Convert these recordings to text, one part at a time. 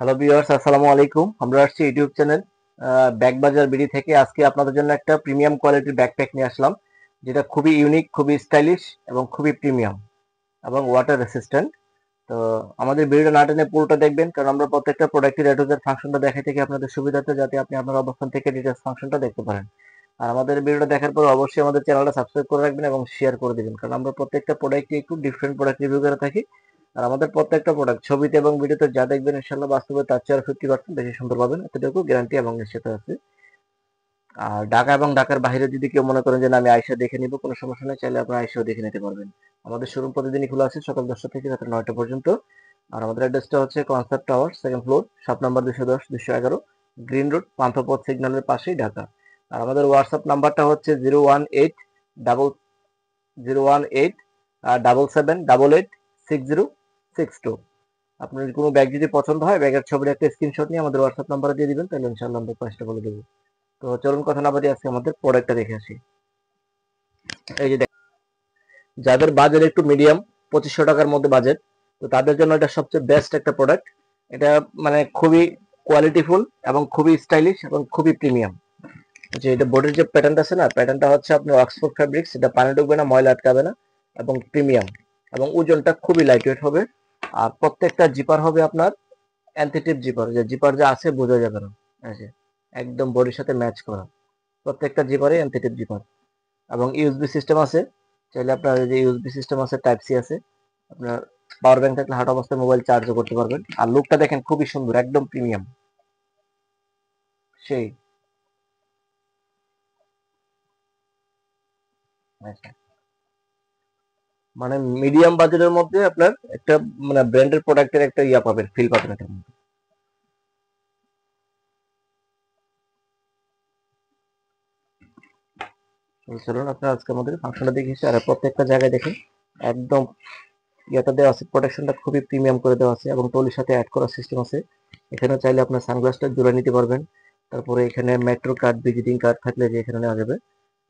Hello viewers, আসসালামু আলাইকুম। আমরা আসছি ইউটিউব চ্যানেল ব্যাগ বাজার বিডি থেকে। আজকে আপনাদের জন্য একটা প্রিমিয়াম কোয়ালিটির ব্যাকপ্যাক নিয়ে আসলাম, যেটা খুবই ইউনিক, খুবই স্টাইলিশ এবং খুবই প্রিমিয়াম এবং ওয়াটার রেসিস্ট্যান্ট। তো আমাদের ভিডিওটা না টেনে পুরোটা দেখবেন, কারণ আমরা প্রত্যেকটা প্রোডাক্টের এটুজের ফাংশনটা দেখাই থেকে আপনাদের সুবিধার্থে, যাতে আপনি আপনার অবস্থান থেকে ডিটেলস ফাংশনটা দেখতে পারেন। আর আমাদের ভিডিওটা দেখার পর অবশ্যই আমাদের চ্যানেলটা সাবস্ক্রাইব করে রাখবেন এবং শেয়ার করে দিবেন, কারণ আমরা প্রত্যেকটা প্রোডাক্টে একটু ডিফারেন্ট প্রোডাক্ট রিভিউ করে থাকি। আর আমাদের প্রত্যেকটা প্রোডাক্ট ছবিতে এবং ভিডিওতে যা দেখবেন, ইনশাল্লাহ বাস্তবে তার চেয়ে 50% বেশি সুন্দর পাবেন, এতটুকু গ্যারান্টি এবং নিশ্চিত আছে। আর ঢাকা এবং ঢাকার বাইরে যদি কেউ মনে করেন যে না, আমি আইসা দেখে নিব, কোনো সমস্যা নেই, চাইলে আপনারা আইসাও দেখে নিতে পারবেন। আমাদের শোরুম প্রতিদিনই খোলা আছে, সকাল 10টা থেকে রাত 9টা পর্যন্ত। আর আমাদের অ্যাড্রেসটা হচ্ছে concert tower, second floor, shop number 210-211, green road, Panthapath সিগন্যালের পাশেই, ঢাকা। আর আমাদের হোয়াটসঅ্যাপ নাম্বারটা হচ্ছে 018-018-7788-6062। আপনার কোনো ব্যাগ যদি পছন্দ হয়, ব্যাগের ছবির একটা স্ক্রিনশট নিয়ে আমাদের হোয়াটসঅ্যাপ নাম্বারে দিয়ে দিবেন, তাহলে ইনশাল্লাহ আমরা প্রাইসটা বলে দেবো। তো চলুন কথা না বাড়িয়ে আজকে আমাদের প্রোডাক্টটা দেখে আসি। এই যে যাদের বাজেট একটু মিডিয়াম, 2500 টাকার মধ্যে বাজেট, তো তাদের জন্য এটা সবচেয়ে বেস্ট একটা প্রোডাক্ট। এটা মানে খুবই কোয়ালিটিফুল এবং খুবই স্টাইলিশ এবং খুবই প্রিমিয়াম। যে এটা বডির যে প্যাটার্নটা আছে না, প্যাটার্নটা হচ্ছে আপনার অক্সফোর্ড ফ্যাব্রিক্স, এটা পানি ঢুকবে না, ময়লা আটকাবে না, এবং প্রিমিয়াম, এবং ওজনটা খুবই লাইট ওয়েট হবে। আর প্রত্যেকটা জিপার হবে আপনার অ্যান্টিটিপ জিপার, যে জিপার যে আছে বোঝা যাবে না। এই যে একদম বডির সাথে ম্যাচ করা, প্রত্যেকটা জিপারে অ্যান্টিটিপ জিপার। এবং ইউএসবি সিস্টেম আছে, চাইলে আপনার এই যে ইউএসবি সিস্টেম আছে, টাইপ সি আছে, আপনার পাওয়ার ব্যাংক থাকলে হাঁটা অবস্থায় মোবাইল চার্জও করতে পারবেন। আর লুকটা দেখেন, খুবই সুন্দর, একদম প্রিমিয়াম সেই। আচ্ছা, মানে মিডিয়াম বাজেটের মধ্যে আপনার একটা মানে ব্র্যান্ডের প্রোডাক্টের একটা ইয়া পাবেন, ফিল পাবেন এটার মধ্যে। তো চলুন আপনার আজকে আমাদের ফাংশনটা দেখেছি। আর প্রত্যেকটা জায়গায় দেখেন একদম ইয়াটা দেওয়া আছে, প্রোটেকশনটা খুবই প্রিমিয়াম করে দেওয়া আছে, এবং টলির সাথে অ্যাড করার সিস্টেম আছে। এখানে চাইলে আপনার সানগ্লাসটা জুড়ে নিতে পারবেন। তারপরে এখানে মেট্রো কার্ড, ভিজিটিং কার্ড থাকলে যে এখানে নেওয়া যাবে,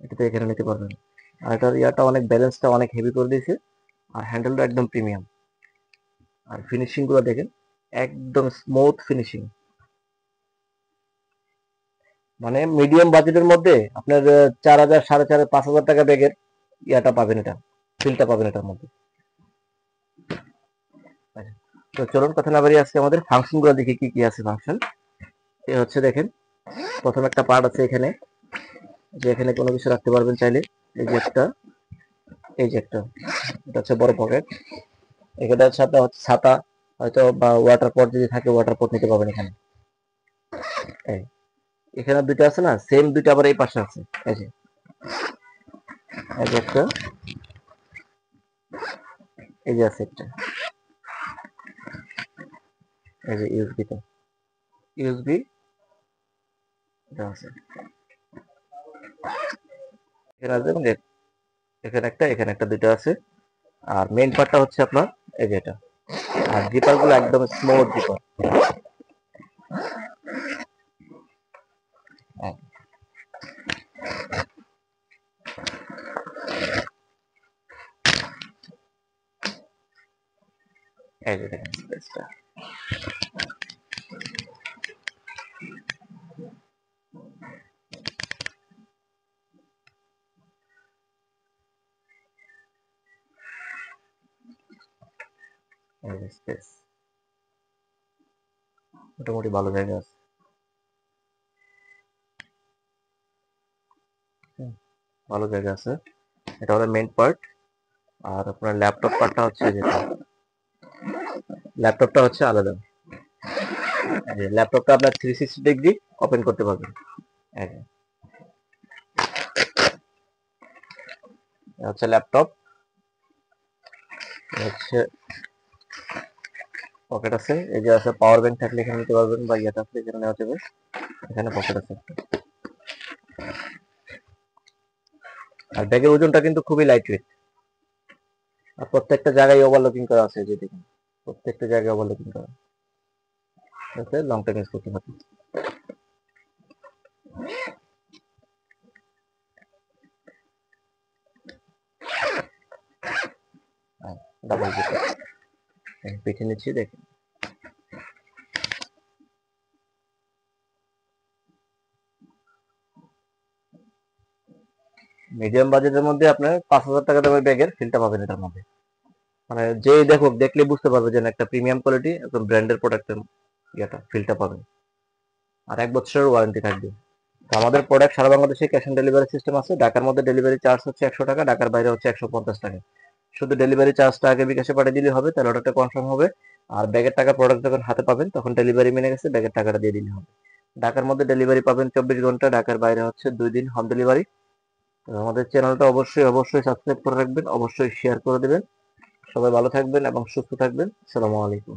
এটাতে এখানে নিতে পারবেন। আর এটার ইয়াটা অনেক, ব্যালেন্সটা অনেক হেভি করে দিয়েছে। আর হ্যান্ডেলটা একদম প্রিমিয়াম। আর ফিনিশিং গুলো দেখেন, একদম স্মুথ ফিনিশিং। মানে মিডিয়াম বাজেটের মধ্যে আপনার 4000, 4500, 5000 টাকা ব্যাগের ইয়াটা পাবেন, এটা ফিলটা পাবেন এটার মধ্যে। তো চলুন কথা না বাড়িয়ে আজকে আমাদের ফাংশন গুলো দেখি, কি কি আছে ফাংশন। এ হচ্ছে দেখেন, প্রথম একটা পার্ট আছে এখানে, যে এখানে কোনো কিছু রাখতে পারবেন চাইলে। এই যে একটা, এই যে একটা, এটা হচ্ছে বড় পকেট। এখানে সাথে হচ্ছে ছাতা, হয়তো বা ওয়াটার পট যদি থাকে, ওয়াটার পট নিতে পারবেন এখানে। এই এখানে দুইটা আছে না, সেম দুইটা আবার এই পাশে আছে। এই যে, এই যে একটা, এই যে আছে একটা, এই যে ইউএসবি টা, ইউএসবি এটা আছে এখানে আছে, এবং এখানে একটা দুইটা আছে। আর মেইন পার্টটা হচ্ছে আপনার এই যে এটা। আর জিপার গুলো একদম স্মুথ জিপার। এই যে দেখেন স্পেসটা, এই যে স্পেস, মোটামুটি ভালো জায়গা আছে। হুম, ভালো জায়গা আছে। এটা হলো মেইন পার্ট। আর আপনার ল্যাপটপ পার্টটা হচ্ছে যেটা, ল্যাপটপটা হচ্ছে আলাদা। এই যে ল্যাপটপটা আপনার 360 ডিগ্রি ওপেন করতে পারবেন। এই যে এটা হচ্ছে ল্যাপটপ, হচ্ছে পকেট আছে, এই যে আছে পাওয়ার ব্যাংক থাকলে এখানে নিতে পারবেন, বা ইয়ে থাকলে এখানে নেওয়া যাবে। এখানে পকেট আছে একটা। আর ব্যাগের ওজনটা কিন্তু খুবই লাইট ওয়েট। আর প্রত্যেকটা জায়গায় ওভারলকিং করা আছে, যে দেখুন, প্রত্যেকটা জায়গায় ওভারলকিং করা আছে, লং টাইম ইউজ করতে পারবেন। ডাবল জিপার, পিঠে নিচ্ছি দেখুন। মিডিয়াম বাজেটের মধ্যে আপনার 5,000 টাকা দামের ব্যাগের ফিলটা পাবেন এটার মধ্যে। মানে যে দেখুক দেখলে বুঝতে পারবে যে একটা প্রিমিয়াম কোয়ালিটি একদম ব্র্যান্ডের প্রোডাক্টের ইয়েটা ফিলটা পাবেন। আর 1 বছরের ওয়ারেন্টি থাকবে। তো আমাদের প্রোডাক্ট সারা বাংলাদেশে ক্যাশ অন ডেলিভারি সিস্টেম আছে। ঢাকার মধ্যে ডেলিভারি চার্জ হচ্ছে 100 টাকা, ঢাকার বাইরে হচ্ছে 150 টাকা। শুধু ডেলিভারি চার্জটা আগে বিকাশে পাঠিয়ে দিলে হবে, তাহলে অর্ডারটা কনফার্ম হবে। আর ব্যাগের টাকা প্রোডাক্ট যখন হাতে পাবেন তখন ডেলিভারি মেনে গেছে ব্যাগের টাকাটা দিয়ে দিলে হবে। ঢাকার মধ্যে ডেলিভারি পাবেন 24 ঘন্টা, ঢাকার বাইরে হচ্ছে 2 দিন হোম ডেলিভারি। তো আমাদের চ্যানেলটা অবশ্যই সাবস্ক্রাইব করে রাখবেন, অবশ্যই শেয়ার করে দেবেন। সবাই ভালো থাকবেন এবং সুস্থ থাকবেন। আসসালামু আলাইকুম।